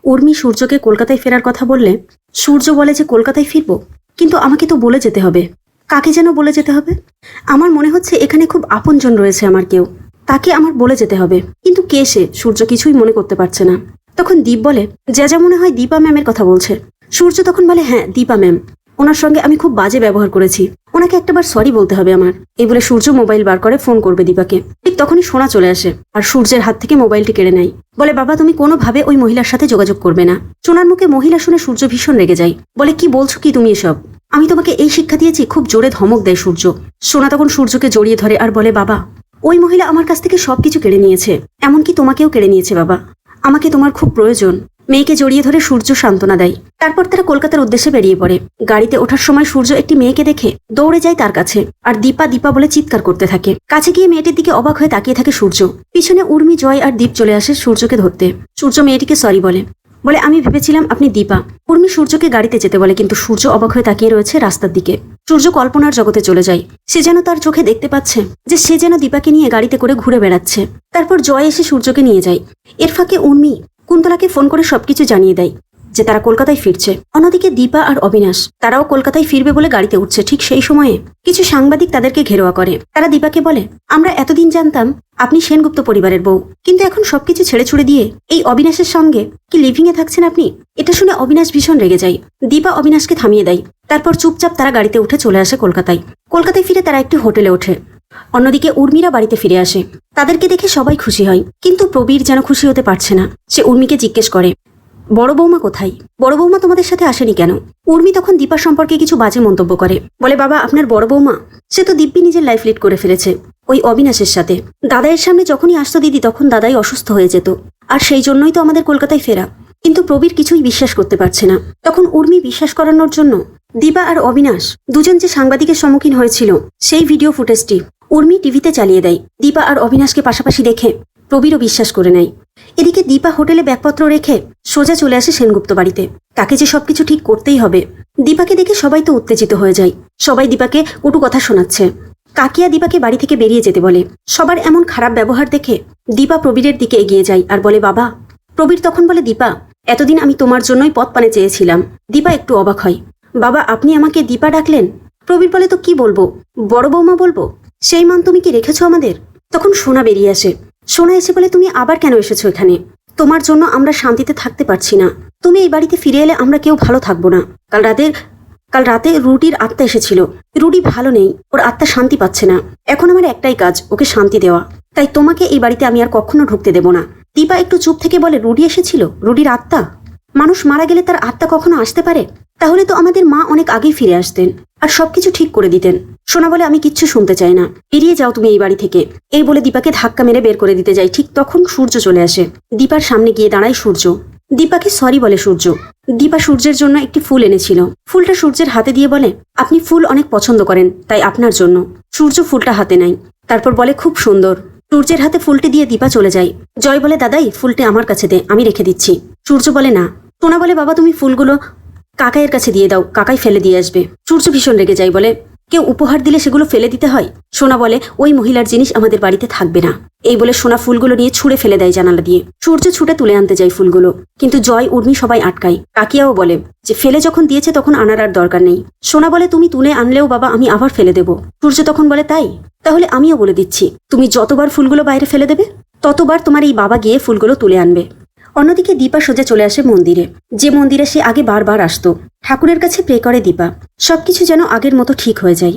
উর্মি সূর্যকে কলকাতায় ফেরার কথা বললে সূর্য বলে যে কলকাতায় ফিরবো, কিন্তু আমাকে তো বলে যেতে হবে। কাকে যেন বলে যেতে হবে? আমার মনে হচ্ছে এখানে খুব আপনজন রয়েছে আমার কেউ, তাকে আমার বলে যেতে হবে। কিন্তু কে সে? সূর্য কিছুই মনে করতে পারছে না। তখন দীপ বলে, যা মনে হয় দীপা ম্যামের কথা বলছে। সূর্য তখন বলে, হ্যাঁ দীপা ম্যাম, ওনার সঙ্গে আমি খুব বাজে ব্যবহার করেছি, ওনাকে একটাবার সরি বলতে হবে আমার। এই বলে সূর্য মোবাইল বার করে ফোন করবে দীপাকে। ঠিক তখনই সোনা চলে আসে আর সূর্যের হাত থেকে মোবাইলটি কেড়ে নেয়। বলে, বাবা তুমি কোনোভাবে ওই মহিলার সাথে যোগাযোগ করবে না। সোনার মুখে মহিলা শুনে সূর্য ভীষণ রেগে যায়। বলে, কি বলছো কি তুমি এসব? আমি তোমাকে এই শিক্ষা দিয়েছি? খুব জোরে ধমক দেয় সূর্য। সোনা তখন সূর্যকে জড়িয়ে ধরে আর বলে, বাবা ওই মহিলা আমার কাছ থেকে সবকিছু কেড়ে নিয়েছে, এমনকি তোমাকেও কেড়ে নিয়েছে বাবা। আমাকে তোমার খুব প্রয়োজন। মেয়েকে জড়িয়ে ধরে সূর্য সান্ত্বনা দেয়। তারপর তারা কলকাতার উদ্দেশ্যে বেরিয়ে পড়ে। গাড়িতে ওঠার সময় সূর্য একটি মেয়েকে দেখে দৌড়ে যায় তার কাছে, আর দীপা দীপা বলে চিৎকার করতে থাকে। কাছে গিয়ে মেয়েটির দিকে অবাক হয়ে তাকিয়ে থাকে সূর্য। পিছনে উর্মি, জয় আর দীপ চলে আসে সূর্যকে ধরতে। সূর্য মেয়েটিকে সরি বলে, আমি ভেবেছিলাম আপনি দীপা। উর্মি সূর্যকে গাড়িতে যেতে বলে, কিন্তু সূর্য অবাক হয়ে তাকিয়ে রয়েছে রাস্তার দিকে। সূর্য কল্পনার জগতে চলে যায়। সে যেন তার চোখে দেখতে পাচ্ছে যে সে যেন দীপাকে নিয়ে গাড়িতে করে ঘুরে বেড়াচ্ছে। তারপর জয় এসে সূর্যকে নিয়ে যায়। এর ফাঁকে উর্মি কুন্তলাকে ফোন করে সবকিছু জানিয়ে দেয় যে তারা কলকাতায় ফিরছে। অন্যদিকে দীপা আর অবিনাশ তারাও কলকাতায় ফিরবে বলে গাড়িতে উঠছে। ঠিক সেই সময়ে কিছু সাংবাদিক তাদেরকে ঘেরোয়া করে। তারা দীপাকে বলে, আমরা এতদিন জানতাম আপনি সেনগুপ্ত পরিবারের বউ, কিন্তু এখন সবকিছু ছেড়ে ছুড়ে দিয়ে এই অবিনাশের সঙ্গে কি লিভিং এ থাকছেন আপনি? এটা শুনে অবিনাশ ভীষণ রেগে যায়। দীপা অবিনাশকে থামিয়ে দেয়। তারপর চুপচাপ তারা গাড়িতে উঠে চলে আসে কলকাতায়। কলকাতায় ফিরে তারা একটি হোটেলে ওঠে। অন্যদিকে উর্মিরা বাড়িতে ফিরে আসে। তাদেরকে দেখে সবাই খুশি হয়, কিন্তু প্রবীর যেন খুশি হতে পারছে না। সে উর্মিকে জিজ্ঞেস করে, বড় বৌমা কোথায়? বড় বৌমা তোমাদের সাথে আসেনি কেন? উর্মি তখন দীপা সম্পর্কে কিছু বাজে মন্তব্য করে। বলে, বাবা আপনার বড় বৌমা, সে তো দিব্যি নিজের লাইফ লিড করে ফেলেছে ওই অবিনাশের সাথে। দাদাইয়ের সামনে যখনই আসতো দিদি, তখন দাদাই অসুস্থ হয়ে যেত, আর সেই জন্যই তো আমাদের কলকাতায় ফেরা। কিন্তু প্রবীর কিছুই বিশ্বাস করতে পারছে না। তখন উর্মি বিশ্বাস করানোর জন্য দীপা আর অবিনাশ দুজন যে সাংবাদিকের সম্মুখীন হয়েছিল সেই ভিডিও ফুটেজটি উর্মি টিভিতে চালিয়ে দেয়। দীপা আর অবিনাশকে পাশাপাশি দেখে প্রবীরও বিশ্বাস করে নেয়। এদিকে দীপা হোটেলে ব্যাগপত্র রেখে সোজা চলে আসে সেনগুপ্ত বাড়িতে। তাকে যে সবকিছু ঠিক করতেই হবে। দীপাকে দেখে সবাই তো উত্তেজিত হয়ে যায়। সবাই দীপাকে কটু কথা শোনাচ্ছে। কাকিয়া দীপাকে বাড়ি থেকে বেরিয়ে যেতে বলে। সবার এমন খারাপ ব্যবহার দেখে দীপা প্রবীরের দিকে এগিয়ে যায় আর বলে, বাবা। প্রবীর তখন বলে, দীপা এতদিন আমি তোমার জন্যই পথ পানে চেয়েছিলাম। দীপা একটু অবাক হয়। বাবা আপনি আমাকে দীপা ডাকলেন? প্রবীর বলে, তো কি বলবো, বড় বৌমা বলবো। সেই মান তুমি কি রেখেছো আমাদের? তখন সোনা বেরিয়ে আসে। সোনা এসে বলে, তুমি আবার কেন এসেছো এখানে? তোমার জন্য আমরা শান্তিতে থাকতে পারছি না। তুমি এই বাড়িতে ফিরে এলে আমরা কেউ ভালো থাকবো না। কাল রাতে রুডির আত্মা এসেছিল। রুডি ভালো নেই, ওর আত্মা শান্তি পাচ্ছে না। এখন আমার একটাই কাজ, ওকে শান্তি দেওয়া। তাই তোমাকে এই বাড়িতে আমি আর কখনো ঢুকতে দেব না। দীপা একটু চুপ থেকে বলে, রুডি এসেছিল? রুডির আত্মা? মানুষ মারা গেলে তার আত্মা কখনো আসতে পারে? তাহলে তো আমাদের মা অনেক আগেই ফিরে আসতেন আর সবকিছু ঠিক করে দিতেন। সোনা বলে, আমি কিচ্ছু শুনতে চাই না, বেরিয়ে যাও তুমি এই বাড়ি থেকে। এই বলে দীপাকে ধাক্কা মেরে বের করে দিতে যায়। ঠিক তখন সূর্য চলে আসে। দীপার সামনে গিয়ে দাঁড়ায় সূর্য। দীপাকে সরি বলে সূর্য। দীপা সূর্যের জন্য একটি ফুল এনেছিল। ফুলটা সূর্যের হাতে দিয়ে বলে, আপনি ফুল অনেক পছন্দ করেন, তাই আপনার জন্য। সূর্য ফুলটা হাতে নেয়। তারপর বলে, খুব সুন্দর। সূর্যের হাতে ফুলটি দিয়ে দীপা চলে যায়। জয় বলে, দাদাই ফুলটি আমার কাছে দে, আমি রেখে দিচ্ছি। সূর্য বলে, না। সোনা বলে, বাবা তুমি ফুলগুলো কাকাইয়ের কাছে দিয়ে দাও, কাকাই ফেলে দিয়ে আসবে। সূর্য ভীষণ রেগে যায়, বলে, কেউ উপহার দিলে সেগুলো ফেলে দিতে হয়? সোনা বলে, ওই মহিলার জিনিস আমাদের বাড়িতে থাকবে না। এই বলে সোনা ফুলগুলো নিয়ে ছুঁড়ে ফেলে দেয় জানালা দিয়ে। সূর্য ছুটে তুলে আনতে যায় ফুলগুলো, কিন্তু জয় উর্মি সবাই আটকায়। কাকিয়াও বলে যে ফেলে যখন দিয়েছে তখন আনার আর দরকার নেই। সোনা বলে, তুমি তুলে আনলেও বাবা আমি আবার ফেলে দেব। সূর্য তখন বলে, তাই? তাহলে আমিও বলে দিচ্ছি, তুমি যতবার ফুলগুলো বাইরে ফেলে দেবে ততবার তোমার এই বাবা গিয়ে ফুলগুলো তুলে আনবে। অন্যদিকে দীপা সোজা চলে আসে মন্দিরে, যে মন্দিরে সে আগে বারবার আসতো। ঠাকুরের কাছে প্রে করে দীপা। সবকিছু যেন আগের মতো ঠিক হয়ে যায়।